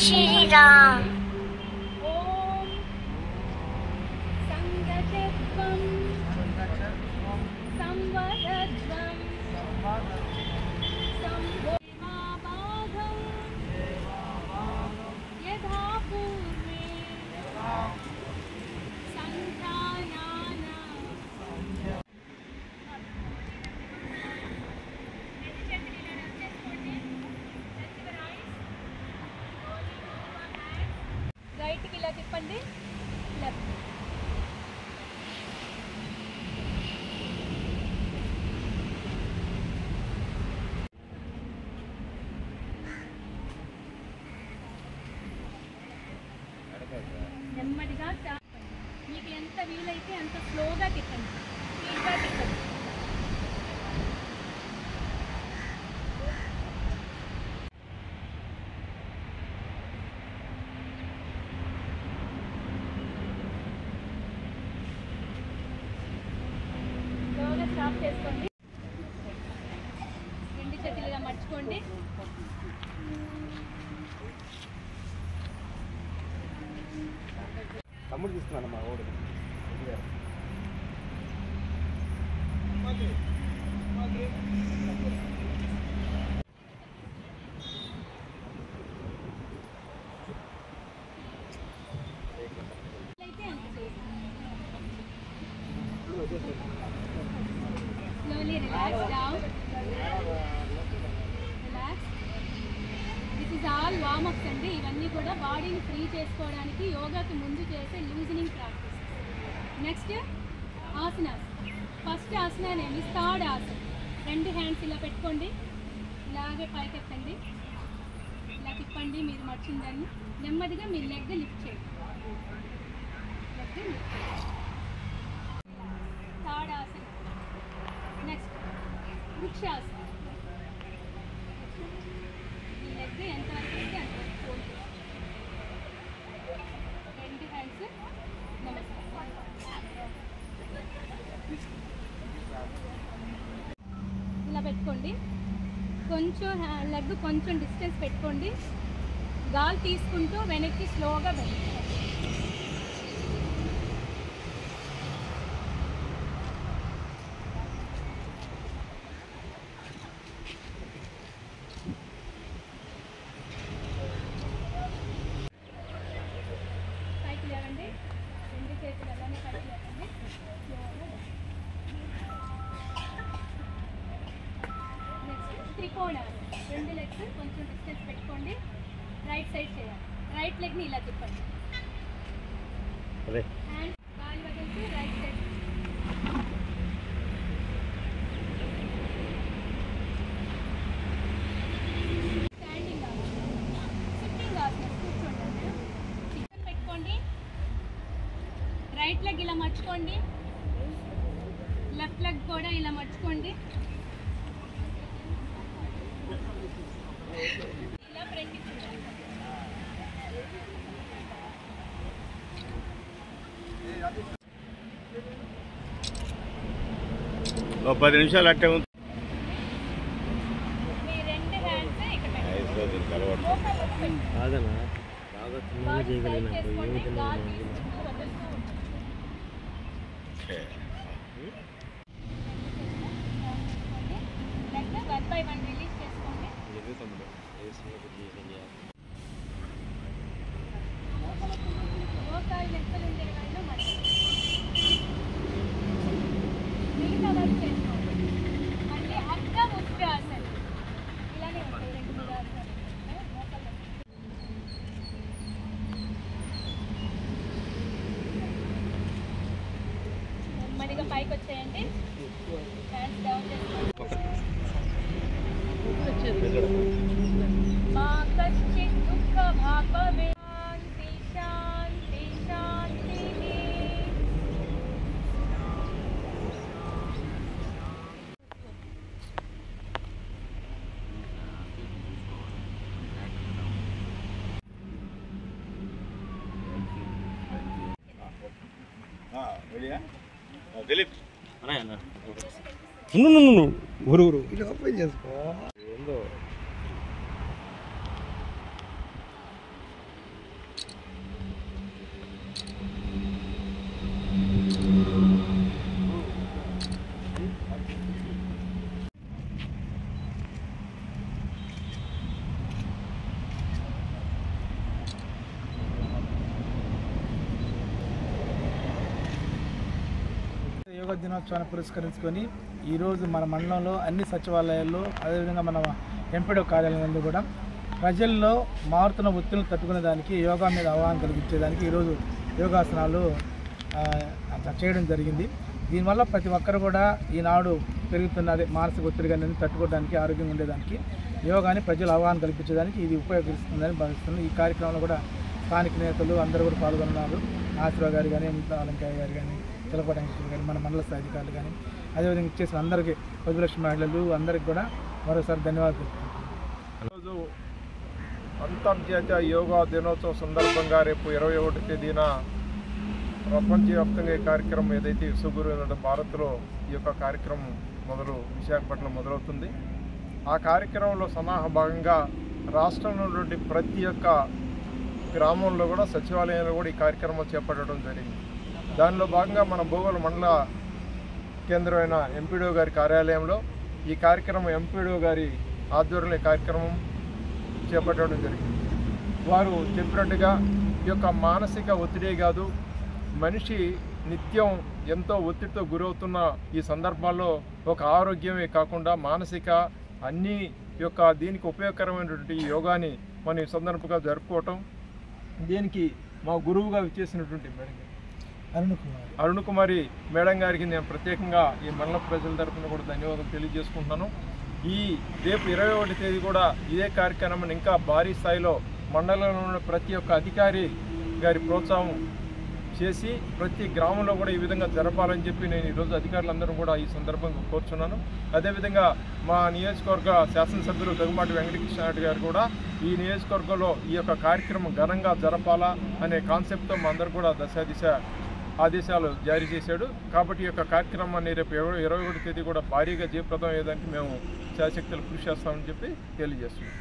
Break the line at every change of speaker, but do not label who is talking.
श्री राम।
ओम संगठित्वं संवदध्वं संभूमाबाधं यथा पूर्वे संख्यानाना। రైట్ కి ఇలా తిప్పండి, లెఫ్ట్. నెమ్మదిగా మీకు ఎంత వీలైతే అంత స్లోగా తిప్పండి, స్పీడ్గా తిప్పండి. స్లోగా స్టాప్ చేసుకోండి. రెండు చేతులుగా మర్చుకోండి.
తమ్ముడు తీసుకున్నాను మా ఓడు.
Slowly relax down. Relax. This is all warm ups అండి. ఇవన్నీ కూడా బాడీని ఫ్రీ చేసుకోవడానికి యోగాకి ముందు చేసే loosening practice. Next asanas. First asana అనేది థర్డ్ ఆసన. రెండు హ్యాండ్స్ ఇలా పెట్టుకోండి, ఇలాగే పైకెత్తండి, ఇలా తిప్పండి. మీరు మర్చిందని నెమ్మదిగా మీ లెగ్ లిఫ్ట్ చేయండి. లెగ్ లిఫ్ట్ చేయండి. థర్డ్ ఆసన. నెక్స్ట్ వృక్షాసన. ఈ లెగ్ ఎంతవరకు అయితే అంతవరకు ఫోల్డ్ చేయండి. రెండు హ్యాండ్స్ నమస్కారం. ఇలా పెట్టుకోండి. కొంచెం లెగ్ కొంచెం డిస్టెన్స్ పెట్టుకోండి. గాలి తీసుకుంటూ వెనక్కి స్లోగా పెట్టండి. పైకి లేవండి. రెండు చేతులు అలానే పైకి లేవండి. నెక్స్ట్ త్రికోణాలు. రెండు లెగ్స్ కొంచెం డిస్టెన్స్ పెట్టుకోండి. రైట్ సైడ్ చేయాలి. రైట్ లెగ్ని ఇలా తిప్పండి. హ్యాండ్ గాలి వదిలితే రైట్ సైడ్. స్టాండింగ్ ఆసన. సిట్టింగ్ ఆసన. కూర్చోండి. చికెన్ పెట్టుకోండి. రైట్ లెగ్ ఇలా మర్చుకోండి. లెఫ్ట్ లెగ్ కూడా ఇలా మర్చుకోండి. ఇలా ఫ్రంట్ చూడండి.
10 నిమిషాలు అట్టే ఉంది.
మీ రెండు హ్యాండ్స్ ఇక్కడ పెట్టండి.
కాదనా బాగా చిన్నగా చేయగలిగిన
చేసుకోండి. గాలి తీసుకుంటూ వదులుతూ ఉండండి. లెగ్ 1 by 1 రిలీజ్ చేసుకోండి. మోకాలు లెక్కలు ఉండే వాళ్ళు మిగతా వర్క్ చేసుకోండి. మళ్ళీ అర్ధ ఉత్రాసన. ఇలానే ఉంటాయి రెండు ఉత్రాసనాలు. మోకాలు నెమ్మదిగా పైకి వచ్చేయండి. హ్యాండ్స్ డౌన్ చేసుకోండి. మా కశ్చిత్ దుఃఖ భాగవే శాంతి శాంతి శాంతి.
దిలీప్
ఊరు ఇలా ఓపెన్ చేసుకో. ఏందో
యోగా దినోత్సవాన్ని పురస్కరించుకొని ఈరోజు మన మండలంలో అన్ని సచివాలయాల్లో అదేవిధంగా మన ఎంపీడో కార్యాలయం నందు కూడా ప్రజల్లో మారుతున్న ఒత్తిడిని తట్టుకునే దానికి యోగా మీద అవగాహన కలిగించేదానికి ఈరోజు యోగాసనాలు చేయడం జరిగింది. దీనివల్ల ప్రతి ఒక్కరు కూడా ఈనాడు పెరుగుతున్నది మానసిక ఒత్తిడి కానీ తట్టుకోవడానికి ఆరోగ్యంగా ఉండేదానికి యోగాని ప్రజలు అవగాహన కల్పించేదానికి ఇది ఉపయోగిస్తుందని భావిస్తున్నాను. ఈ కార్యక్రమంలో కూడా స్థానిక నేతలు అందరూ కూడా పాల్గొన్నారు. ఆశీర్వాద్ గారు కానీ అలంకాయ గారు కానీ చిలపాటి వెంకటేశ్వర గారు మన మండల స్థాయి అధికారులు కానీ అదేవిధంగా ఇచ్చేసిన అందరికీ 10 లక్షల మహిళలు అందరికీ కూడా మరోసారి ధన్యవాదాలు.
ఈరోజు అంతర్జాతీయ యోగా దినోత్సవం సందర్భంగా రేపు 21వ తేదీన ప్రపంచవ్యాప్తంగా ఈ కార్యక్రమం ఏదైతే విశ్వగురు భారత్లో ఈ యొక్క కార్యక్రమం విశాఖపట్నం మొదలవుతుంది. ఆ కార్యక్రమంలో సన్నాహ భాగంగా రాష్ట్రంలో నుండి ప్రతి ఒక్క గ్రామంలో కూడా సచివాలయంలో కూడా ఈ కార్యక్రమం చేపట్టడం జరిగింది. దానిలో భాగంగా మన భూగోళ మండల కేంద్రమైన ఎంపీడో గారి కార్యాలయంలో ఈ కార్యక్రమం ఎంపీడో గారి ఆధ్వర్యంలో ఈ కార్యక్రమం చేపట్టడం జరిగింది. వారు చెప్పినట్టుగా ఈ యొక్క మానసిక ఒత్తిడే కాదు, మనిషి నిత్యం ఎంతో ఒత్తిడితో గురవుతున్న ఈ సందర్భాల్లో ఒక ఆరోగ్యమే కాకుండా మానసిక అన్ని యొక్క దీనికి ఉపయోగకరమైనటువంటి యోగాని మనం ఈ సందర్భంగా జరుపుకోవటం, దీనికి మా గురువుగా విచ్చేసినటువంటి అరుణ్ కుమారి మేడం గారికి నేను ప్రత్యేకంగా ఈ మండల ప్రజల తరఫున కూడా ధన్యవాదాలు తెలియజేసుకుంటున్నాను. ఈ రేపు 21వ తేదీ కూడా ఇదే కార్యక్రమాన్ని ఇంకా భారీ స్థాయిలో మండలంలో ఉన్న ప్రతి ఒక్క అధికారి గారి ప్రోత్సాహం చేసి ప్రతి గ్రామంలో కూడా ఈ విధంగా జరపాలని చెప్పి నేను ఈరోజు అధికారులందరూ కూడా ఈ సందర్భంగా కోరుచున్నాను. అదేవిధంగా మా నియోజకవర్గ శాసనసభ్యులు దగ్గుమాటి వెంకటకృష్ణారెడ్డి గారు కూడా ఈ నియోజకవర్గంలో ఈ యొక్క కార్యక్రమం ఘనంగా జరపాలా అనే కాన్సెప్ట్తో మా అందరూ కూడా దశ ఆదేశాలు జారీ చేశాడు. కాబట్టి ఈ యొక్క కార్యక్రమాన్ని రేపు 21వ తేదీ కూడా భారీగా జయప్రదం అయ్యేదానికి మేము శాశక్తులు కృషి చేస్తామని చెప్పి తెలియజేస్తున్నాం.